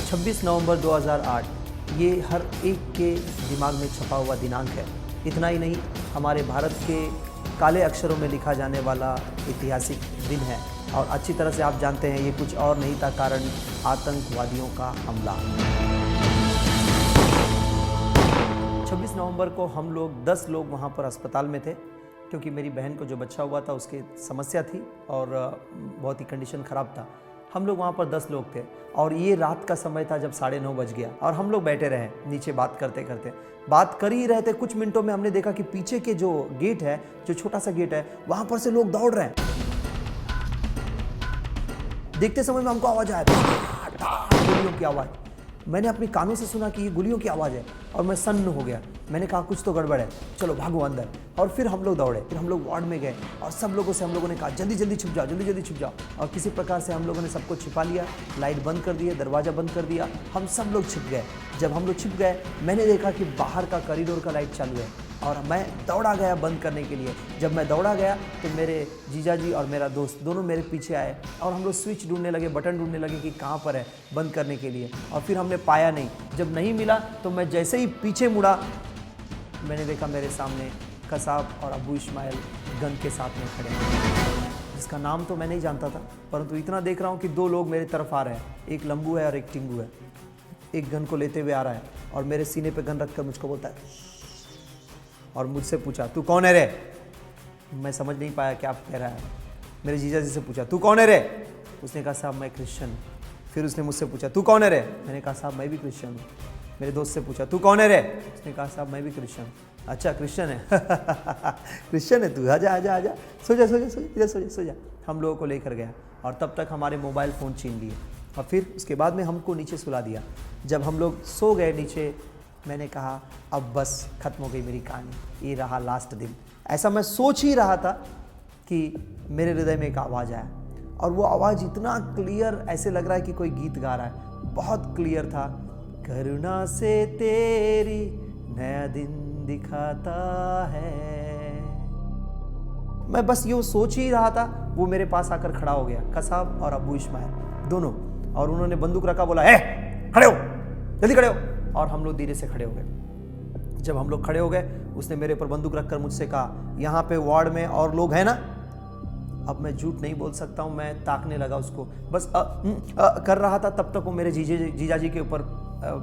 26 नवंबर 2008 ये हर एक के दिमाग में छपा हुआ दिनांक है। इतना ही नहीं, हमारे भारत के काले अक्षरों में लिखा जाने वाला ऐतिहासिक दिन है और अच्छी तरह से आप जानते हैं ये कुछ और नहीं था कारण आतंकवादियों का हमला। 26 नवंबर को हम लोग 10 लोग वहाँ पर अस्पताल में थे क्योंकि मेरी बहन को जो बच्चा हुआ था उसकी समस्या थी और बहुत ही कंडीशन ख़राब था। हम लोग वहाँ पर 10 लोग थे और ये रात का समय था जब 9:30 बज गया और हम लोग बैठे रहे नीचे बात करते करते। बात कर ही रहे थे, कुछ मिनटों में हमने देखा कि पीछे के जो गेट है, जो छोटा सा गेट है, वहाँ पर से लोग दौड़ रहे हैं। देखते समय में हमको आवाज़ आया, गोलियों की आवाज़। मैंने अपने कानों से सुना कि ये गोलियों की आवाज़ है और मैं सन्न हो गया। मैंने कहा कुछ तो गड़बड़ है, चलो भागो अंदर। और फिर हम लोग दौड़े, फिर हम लोग वार्ड में गए और सब लोगों से हम लोगों ने कहा जल्दी जल्दी छुप जाओ, जल्दी जल्दी छुप जाओ। और किसी प्रकार से हम लोगों ने सबको छिपा लिया, लाइट बंद कर दिए, दरवाज़ा बंद कर दिया, हम सब लोग छिप गए। जब हम लोग छिप गए मैंने देखा कि बाहर का कॉरिडोर का लाइट चालू है और मैं दौड़ा गया बंद करने के लिए। जब मैं दौड़ा गया तो मेरे जीजाजी और मेरा दोस्त दोनों मेरे पीछे आए और हम लोग स्विच ढूंढने लगे, बटन ढूंढने लगे कि कहाँ पर है बंद करने के लिए। और फिर हमने पाया नहीं। जब नहीं मिला तो मैं जैसे ही पीछे मुड़ा मैंने देखा मेरे सामने कसाब और अबू इस्माइल गन के साथ में खड़े हैं, जिसका नाम तो मैं नहीं जानता था, परंतु इतना देख रहा हूँ कि 2 लोग मेरी तरफ आ रहे हैं, एक लंबू है और एक टिंगू है। एक गन को लेते हुए आ रहा है और मेरे सीने पे गन रखकर मुझको बोलता है और मुझसे पूछा तू कौन है रे। मैं समझ नहीं पाया क्या कह रहा है। मेरे जीजा जी से पूछा तू कौन है रे। उसने कहा साहब मैं क्रिश्चियन हूँ। फिर उसने मुझसे पूछा तू कौन है रे। मैंने कहा साहब मैं भी क्रिश्चियन हूँ। मेरे दोस्त से पूछा तू कौन है रे। उसने कहा साहब मैं भी क्रिश्चियन हूँ। अच्छा क्रिश्चियन है क्रिश्चियन है तू, आजा आजा आजा, सो जा सो जा सो जा, इधर सो जा सो जा। हम लोगों को लेकर गया और तब तक हमारे मोबाइल फ़ोन छीन लिए और फिर उसके बाद में हमको नीचे सुला दिया। जब हम लोग सो गए नीचे, मैंने कहा अब बस ख़त्म हो गई मेरी कहानी, ये रहा लास्ट दिन। ऐसा मैं सोच ही रहा था कि मेरे हृदय में एक आवाज़ आया और वो आवाज़ इतना क्लियर, ऐसे लग रहा है कि कोई गीत गा रहा है, बहुत क्लियर था। करुणा से तेरी नया दिन दिखाता है। मैं बस यूँ सोच ही रहा था, वो मेरे पास आकर खड़ा हो गया, कसाब और अबू इस्माइल दोनों, और उन्होंने बंदूक रखा, बोला है खड़े हो, जल्दी खड़े हो। और हम लोग धीरे से खड़े हो गए। जब हम लोग खड़े हो गए उसने मेरे ऊपर बंदूक रखकर मुझसे कहा यहाँ पे वार्ड में और लोग हैं ना। अब मैं झूठ नहीं बोल सकता हूँ, मैं ताकने लगा उसको, बस कर रहा था। तब तक वो मेरे जीजाजी के ऊपर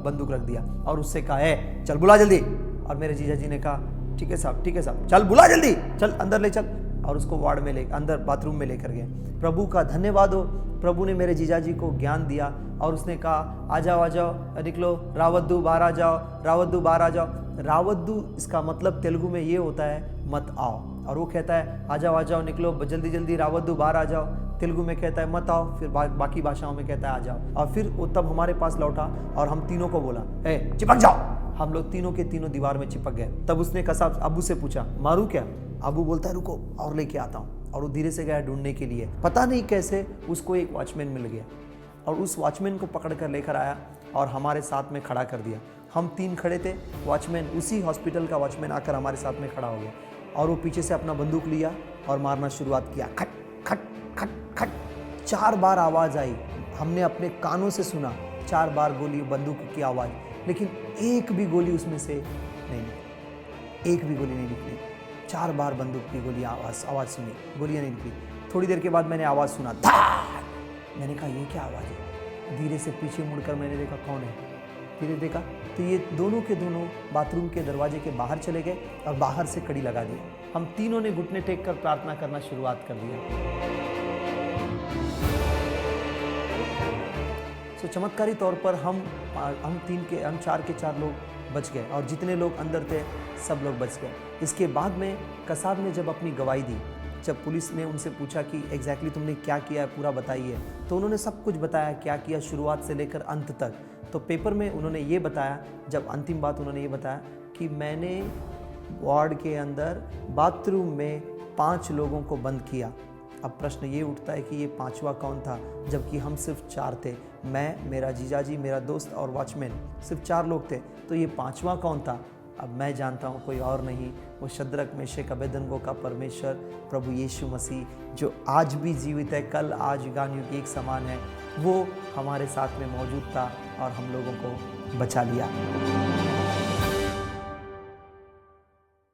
बंदूक रख दिया और उससे कहा है चल बुला जल्दी। और मेरे जीजाजी ने कहा ठीक है साहब, चल बुला जल्दी, चल अंदर ले चल। और उसको वार्ड में ले अंदर बाथरूम में लेकर गए। प्रभु का धन्यवाद हो, प्रभु ने मेरे जीजाजी को ज्ञान दिया और उसने कहा आ जाओ निकलो, रावद्दू बाहर आ जाओ, रावद्दू बाहर आ जाओ। रावद्दू इसका मतलब तेलुगु में ये होता है मत आओ, और वो कहता है आ जाओ निकलो जल्दी जल्दी, रावद्दू बाहर आ जाओ। तेलुगु में कहता है मत आओ, फिर बाकी भाषाओं में कहता है आ जाओ। और फिर वो तब हमारे पास लौटा और हम तीनों को बोला ए चिपक जाओ। हम लोग तीनों के तीनों दीवार में चिपक गए। तब उसने कसाब अबू से पूछा मारू क्या। अबू बोलता है रुको और लेके आता हूँ, और वो धीरे से गया ढूंढने के लिए। पता नहीं कैसे उसको एक वॉचमैन मिल गया और उस वॉचमैन को पकड़ कर लेकर आया और हमारे साथ में खड़ा कर दिया। हम 3 खड़े थे, वॉचमैन उसी हॉस्पिटल का वॉचमैन आकर हमारे साथ में खड़ा हो गया और वो पीछे से अपना बंदूक लिया और मारना शुरुआत किया। खट खट खट खट 4 बार आवाज़ आई। हमने अपने कानों से सुना 4 बार गोली, बंदूक की आवाज़, लेकिन एक भी गोली उसमें से नहीं निकली, एक भी गोली नहीं निकली। 4 बार बंदूक की गोली आवाज़ सुनी, गोलियाँ नहीं निकली। थोड़ी देर के बाद मैंने आवाज़ सुना धाड़। मैंने कहा ये क्या आवाज़ है। धीरे से पीछे मुड़कर मैंने देखा कौन है। धीरे देखा तो ये दोनों के दोनों बाथरूम के दरवाजे के बाहर चले गए और बाहर से कड़ी लगा दी। हम तीनों ने घुटने टेक कर प्रार्थना करना शुरुआत कर दिया। तो चमत्कारी तौर पर हम 4 के 4 लोग बच गए और जितने लोग अंदर थे सब लोग बच गए। इसके बाद में कसाब ने जब अपनी गवाही दी, जब पुलिस ने उनसे पूछा कि एग्जैक्टली तुमने क्या किया है पूरा बताइए, तो उन्होंने सब कुछ बताया क्या किया शुरुआत से लेकर अंत तक। तो पेपर में उन्होंने ये बताया, जब अंतिम बात उन्होंने ये बताया कि मैंने वार्ड के अंदर बाथरूम में 5 लोगों को बंद किया। अब प्रश्न ये उठता है कि ये 5वां कौन था, जबकि हम सिर्फ 4 थे। मैं, मेरा जीजाजी, मेरा दोस्त और वॉचमैन, सिर्फ 4 लोग थे। तो ये 5वां कौन था। अब मैं जानता हूँ कोई और नहीं, वो शद्रक मेशक अबेदनगो का परमेश्वर प्रभु यीशु मसीह, जो आज भी जीवित है, कल आज युगानुयुग एक समान है, वो हमारे साथ में मौजूद था और हम लोगों को बचा लिया।